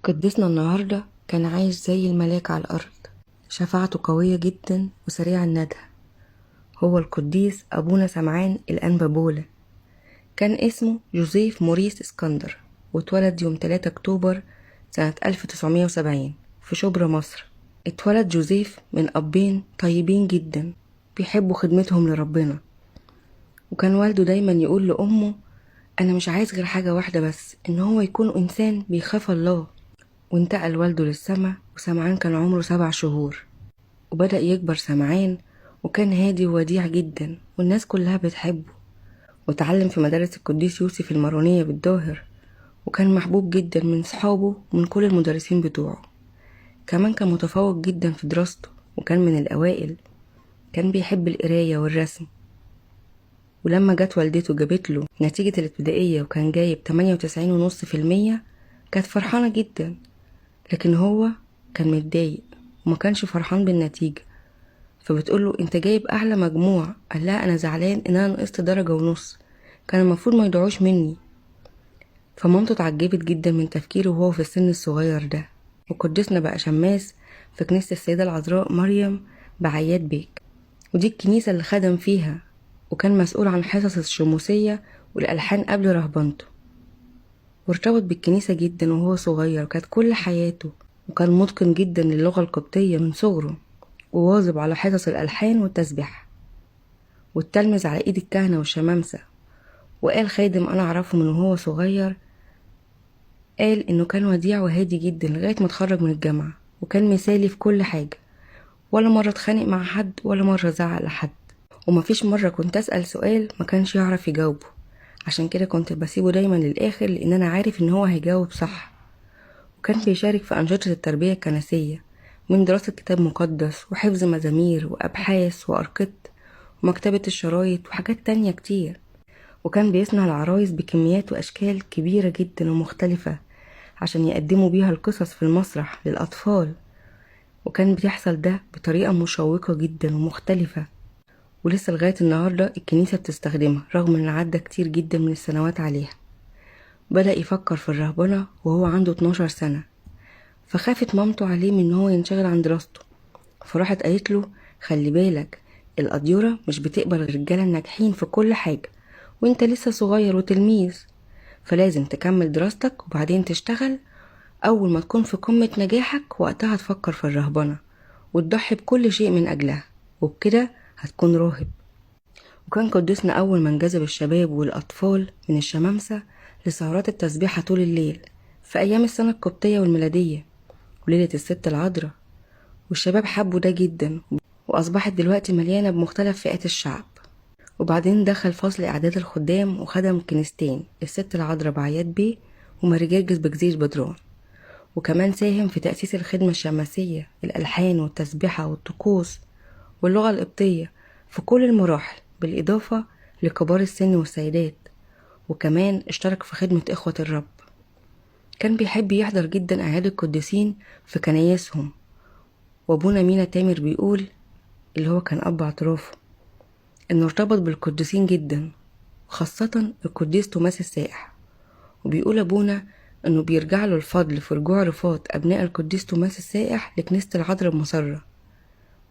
قديسنا النهاردة كان عايش زي الملاك على الأرض. شفاعته قوية جدا وسريع الندى. هو القديس أبونا سمعان الأنبا بولا. كان اسمه جوزيف موريس اسكندر، واتولد يوم 3 أكتوبر سنة 1970 في شبرا مصر. اتولد جوزيف من أبين طيبين جدا بيحبوا خدمتهم لربنا، وكان والده دايما يقول لأمه: أنا مش عايز غير حاجة واحدة بس، إن هو يكون إنسان بيخاف الله. وانتقل والده للسما وسمعان كان عمره 7 شهور، وبدأ يكبر سمعان، وكان هادي ووديع جدا والناس كلها بتحبه. وتعلم في مدارس القديس يوسف المارونية بالظاهر، وكان محبوب جدا من صحابه ومن كل المدرسين بتوعه. كمان كان متفوق جدا في دراسته وكان من الأوائل. كان بيحب القراية والرسم. ولما جت والدته جابت له نتيجة الابتدائية وكان جايب 98.5%، كانت فرحانة جدا. لكن هو كان متضايق وما كانش فرحان بالنتيجة، فبتقوله: انت جايب اعلى مجموع. قال لها: انا زعلان ان انا نقصت 1.5 درجة، كان المفروض ما يدعوش مني. فمامته اتعجبت جدا من تفكيره وهو في السن الصغير ده. وقدسنا بقى شماس في كنيسة السيدة العذراء مريم بعياد بيك، ودي الكنيسة اللي خدم فيها، وكان مسؤول عن حصص الشموسية والألحان قبل رهبنته. وارتبط بالكنيسة جدا وهو صغير، وكانت كل حياته. وكان متقن جدا للغة القبطية من صغره، وواظب على حصص الألحان والتسبيح، والتلمذ على ايد الكهنة والشمامسة. وقال خادم انا اعرفه من وهو صغير، قال انه كان وديع وهادي جدا لغاية ما اتخرج من الجامعة، وكان مثالي في كل حاجة، ولا مرة اتخانق مع حد ولا مرة زعق لحد. ومفيش مرة كنت اسأل سؤال ما كانش يعرف يجاوبه، عشان كده كنت بسيبه دايما للآخر، لان انا عارف ان هو هيجاوب صح. وكان بيشارك في أنشطة التربية الكنسية، من دراسة كتاب مقدس وحفظ مزامير وأبحاث وأرقط ومكتبة الشرايط وحاجات تانية كتير. وكان بيصنع العرايس بكميات وأشكال كبيرة جدا ومختلفة عشان يقدموا بيها القصص في المسرح للأطفال. وكان بيحصل ده بطريقة مشوقة جدا ومختلفة، ولسه لغاية النهاردة الكنيسة بتستخدمها رغم ان عدى كتير جدا من السنوات عليها. بدأ يفكر في الرهبنة وهو عنده 12 سنة، فخافت مامته عليه من ان هو ينشغل عن دراسته. فراحت قالت له: خلي بالك، القديرة مش بتقبل الرجالة الناجحين في كل حاجة، وانت لسه صغير وتلميذ، فلازم تكمل دراستك وبعدين تشتغل. اول ما تكون في قمة نجاحك وقتها تفكر في الرهبنة وتضحي بكل شيء من اجلها، وبكده هتكون راهب. وكان قدسنا اول من جذب الشباب والاطفال من الشمامسة لسهرات التسبيحة طول الليل في ايام السنة القبطية والميلادية وليلة الست العذراء. والشباب حبوا ده جدا، وأصبحت دلوقتي مليانة بمختلف فئات الشعب. وبعدين دخل فصل إعداد الخدام وخدم كنيستين، الست العذراء بعياد بيه وماري جرجس بجزيرة بدران. وكمان ساهم في تأسيس الخدمة الشماسية، الألحان والتسبيحة والطقوس واللغة القبطية في كل المراحل، بالإضافة لكبار السن والسيدات. وكمان اشترك في خدمة إخوة الرب. كان بيحب يحضر جدا أعياد القديسين في كنايسهم. وابونا مينا تامر بيقول، اللي هو كان اب اعترافه، انه ارتبط بالقديسين جدا، وخاصة القديس توماس السائح. وبيقول ابونا انه بيرجع له الفضل في رجوع رفات ابناء القديس توماس السائح لكنيسة العذراء بمسرة،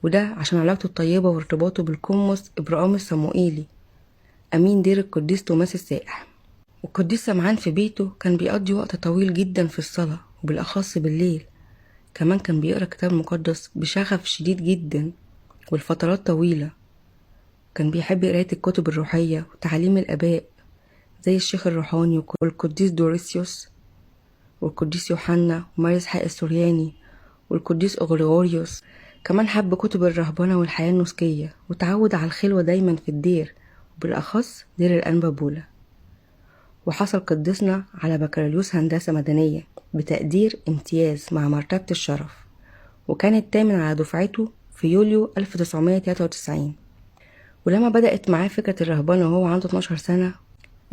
وده عشان علاقته الطيبة وارتباطه بالقمص ابراهام الصموئيلي امين دير القديس توماس السائح. والقديس سمعان في بيته كان بيقضي وقت طويل جدا في الصلاة، وبالأخص بالليل. كمان كان بيقرأ كتاب مقدس بشغف شديد جدا والفترات طويلة. كان بيحب قراية الكتب الروحية وتعاليم الآباء زي الشيخ الروحاني والقديس دوريسيوس والقديس يوحنا وماري إسحاق السورياني والقديس أغريغوريوس. كمان حب كتب الرهبنة والحياة النسكية، وتعود على الخلوة دايما في الدير، وبالأخص دير الأنبا بولا. وحصل قدسنا على بكالوريوس هندسة مدنية بتقدير امتياز مع مرتبة الشرف، وكان الثامن على دفعته في يوليو 1993. ولما بدأت معاه فكرة الرهبنة وهو عنده 12 سنة،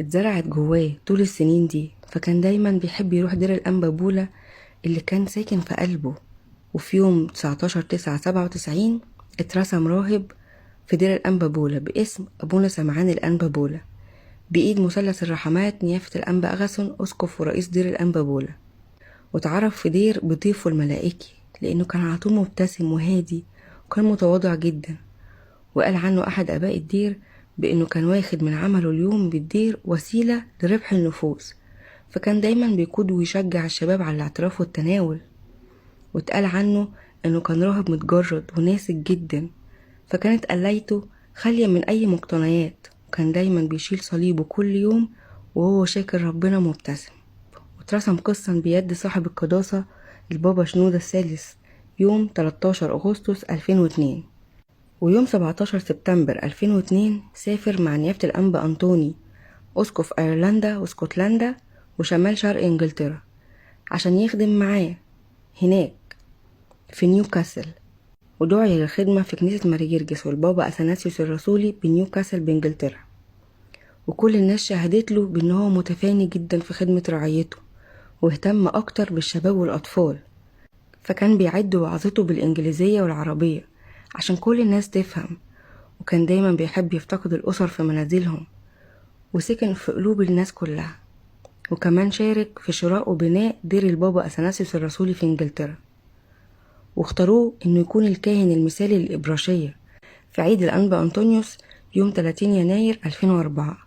اتزرعت جواه طول السنين دي، فكان دايما بيحب يروح دير الأنبا بولا اللي كان ساكن في قلبه. وفي يوم 19/9/97 اترسم راهب في دير الأنبا بولا باسم أبونا سمعان الأنبا بولا، بإيد مثلث الرحمات نيافة الأنبا أغاثون أسقف ورئيس دير الأنبا بولا. واتعرف في دير بضيفه الملائكي لأنه كان على طول مبتسم وهادي، وكان متواضع جدا. وقال عنه أحد آباء الدير بأنه كان واخد من عمله اليوم بالدير وسيلة لربح النفوس، فكان دايما بيقود ويشجع الشباب على الاعتراف والتناول. واتقال عنه أنه كان راهب متجرد وناسك جدا، فكانت قلايته خالية من أي مقتنيات، وكان دايما بيشيل صليبه كل يوم وهو شاكر ربنا مبتسم. واترسم قسطا بيد صاحب القداسة البابا شنودة الثالث يوم 13 أغسطس 2002. ويوم 17 سبتمبر 2002 سافر مع نيافة الأنبا أنطوني أسقف أيرلندا واسكتلندا وشمال شرق إنجلترا عشان يخدم معاه هناك في نيوكاسل، ودعي للخدمة في كنيسة ماري جرجس والبابا أثناسيوس الرسولي بنيوكاسل بإنجلترا. وكل الناس شهدت له بأنه هو متفاني جدا في خدمة رعيته، واهتم أكتر بالشباب والأطفال، فكان بيعد وعظته بالإنجليزية والعربية عشان كل الناس تفهم. وكان دايما بيحب يفتقد الأسر في منازلهم، وسكن في قلوب الناس كلها. وكمان شارك في شراء وبناء دير البابا أثناسيوس الرسولي في إنجلترا، واختاروه إنه يكون الكاهن المثالي للإبراشية في عيد الأنبا أنطونيوس يوم 30 يناير 2004.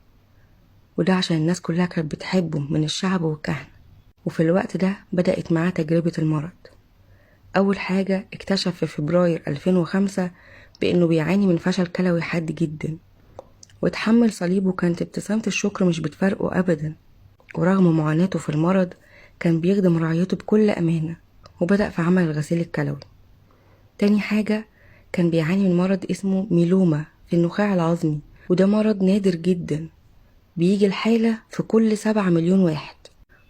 وده عشان الناس كلها كانت بتحبه من الشعب والكهنة. وفي الوقت ده بدأت معاه تجربة المرض. أول حاجة اكتشف في فبراير 2005 بأنه بيعاني من فشل كلوي حاد جدا، واتحمل صليبه كانت ابتسامة الشكر مش بتفارقه أبدا. ورغم معاناته في المرض كان بيخدم رعيته بكل أمانة، وبدأ في عمل الغسيل الكلوي. تاني حاجة كان بيعاني من مرض اسمه ميلوما في النخاع العظمي، وده مرض نادر جدا، بيجي الحالة في كل 7 مليون واحد،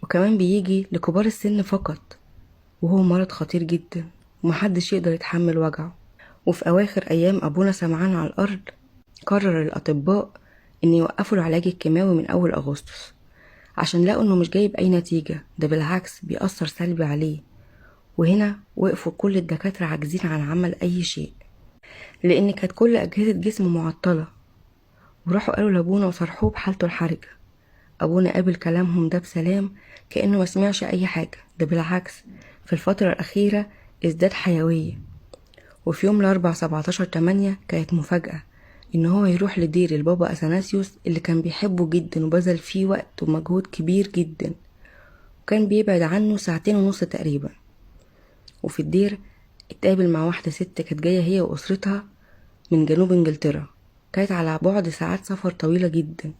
وكمان بيجي لكبار السن فقط، وهو مرض خطير جدا ومحدش يقدر يتحمل وجعه. وفي أواخر أيام أبونا سمعان على الأرض قرر الأطباء إن يوقفوا العلاج الكيماوي من أول أغسطس، عشان لقوا إنه مش جايب أي نتيجة، ده بالعكس بيأثر سلبي عليه. وهنا وقفوا كل الدكاترة عاجزين عن عمل أي شيء، لأن كانت كل أجهزة جسمه معطلة. وراحوا قالوا لأبونا وصرحوه بحالته الحرجة. أبونا قابل كلامهم ده بسلام كأنه ما سمعش أي حاجة، ده بالعكس في الفترة الأخيرة ازداد حيوية. وفي يوم الأربعاء 17/8 كانت مفاجأة إن هو يروح لدير البابا أثناسيوس اللي كان بيحبه جدا وبذل فيه وقت ومجهود كبير جدا، وكان بيبعد عنه 2.5 ساعة تقريبا. وفي الدير اتقابل مع واحدة ست كانت جاية هي وأسرتها من جنوب إنجلترا، كانت على بعد ساعات سفر طويلة جدا،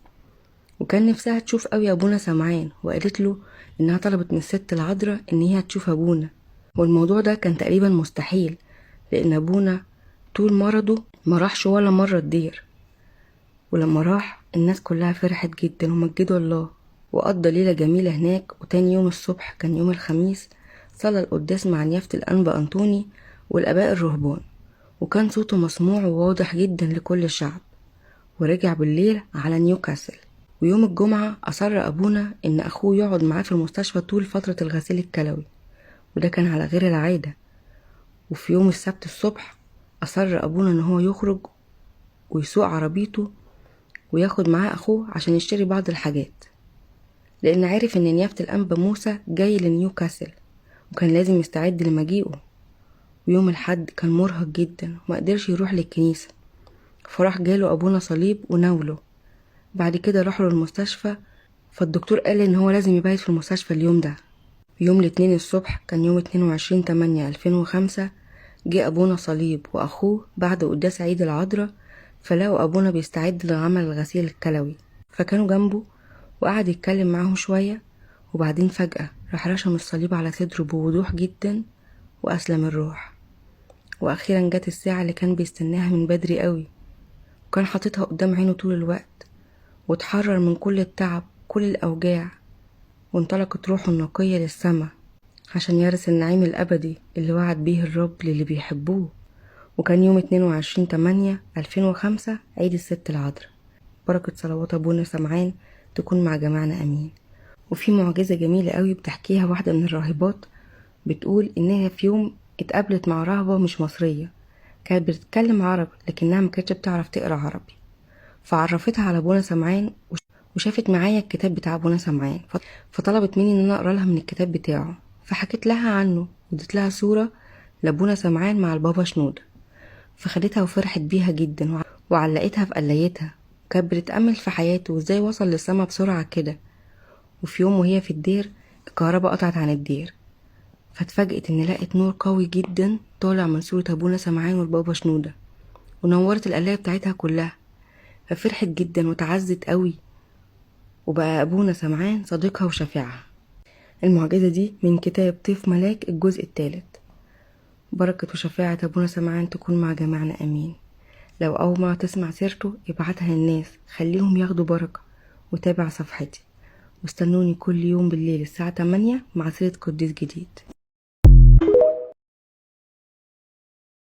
وكان نفسها تشوف قوي أبونا سمعان. وقالت له إنها طلبت من الست العذراء إن هي تشوف أبونا، والموضوع ده كان تقريبا مستحيل لأن أبونا طول مرضه ما راحش ولا مرة الدير. ولما راح الناس كلها فرحت جدا ومجدوا الله، وقضى ليلة جميلة هناك. وتاني يوم الصبح كان يوم الخميس صلى القداس مع نيافة الأنبا أنطوني والآباء الرهبان، وكان صوته مسموع وواضح جدا لكل الشعب. ورجع بالليل على نيوكاسل. ويوم الجمعة أصر أبونا إن أخوه يقعد معاه في المستشفى طول فترة الغسيل الكلوي، وده كان على غير العادة. وفي يوم السبت الصبح أصر أبونا إن هو يخرج ويسوق عربيته وياخد معاه أخوه عشان يشتري بعض الحاجات، لأن عارف إن نيافة الأنبا موسى جاي لنيوكاسل وكان لازم يستعد لمجيئه. ويوم الحد كان مرهق جدا ومقدرش يروح للكنيسة، فراح جاله أبونا صليب وناوله. بعد كده راحوا للمستشفى، فالدكتور قال إن هو لازم يبيت في المستشفى اليوم ده. يوم الاثنين الصبح كان يوم 22/8/2005 جه أبونا صليب وأخوه بعد قداس عيد العذراء، فلاقوا أبونا بيستعد لعمل الغسيل الكلوي، فكانوا جنبه وقعد يتكلم معاهم شوية. وبعدين فجأة راح رشم الصليب على صدره بوضوح جدا وأسلم الروح. وأخيرا جت الساعة اللي كان بيستناها من بدري قوي، وكان حاططها قدام عينه طول الوقت، واتحرر من كل التعب كل الأوجاع، وانطلقت روحه النقية للسما عشان يرث النعيم الأبدي اللي وعد بيه الرب للي بيحبوه. وكان يوم 22/8/2005 عيد الست العذراء. بركة صلوات أبونا سمعان تكون مع جماعنا أمين. وفي معجزة جميلة قوي بتحكيها واحدة من الراهبات، بتقول إنها في يوم اتقابلت مع راهبة مش مصرية، كانت بتتكلم عربي لكنها ما كانتش بتعرف تقرأ عربي، فعرفتها على أبونا سمعان وشافت معايا الكتاب بتاع أبونا سمعان، فطلبت مني إن أنا أقرأ لها من الكتاب بتاعه. فحكيت لها عنه واديت لها صورة لابونا سمعان مع البابا شنودة، فخدتها وفرحت بيها جدا وعلقتها في قلايتها، كانت بتتأمل في حياته وازاي وصل للسما بسرعة كده. وفي يوم وهي في الدير الكهرباء قطعت عن الدير، فاتفاجئت ان لقت نور قوي جدا طالع من صورة ابونا سمعان والبابا شنودة ونورت القلاية بتاعتها كلها، ففرحت جدا وتعزت قوي، وبقى ابونا سمعان صديقها وشفيعها. المعجزة دي من كتاب طيف ملاك الجزء الثالث. بركة وشفاعة ابونا سمعان تكون مع جميعنا امين. لو اول مرة تسمع سيرته ابعتها للناس، خليهم ياخدوا بركة، وتابع صفحتي واستنوني كل يوم بالليل الساعة 8 مع سيرة قديس جديد.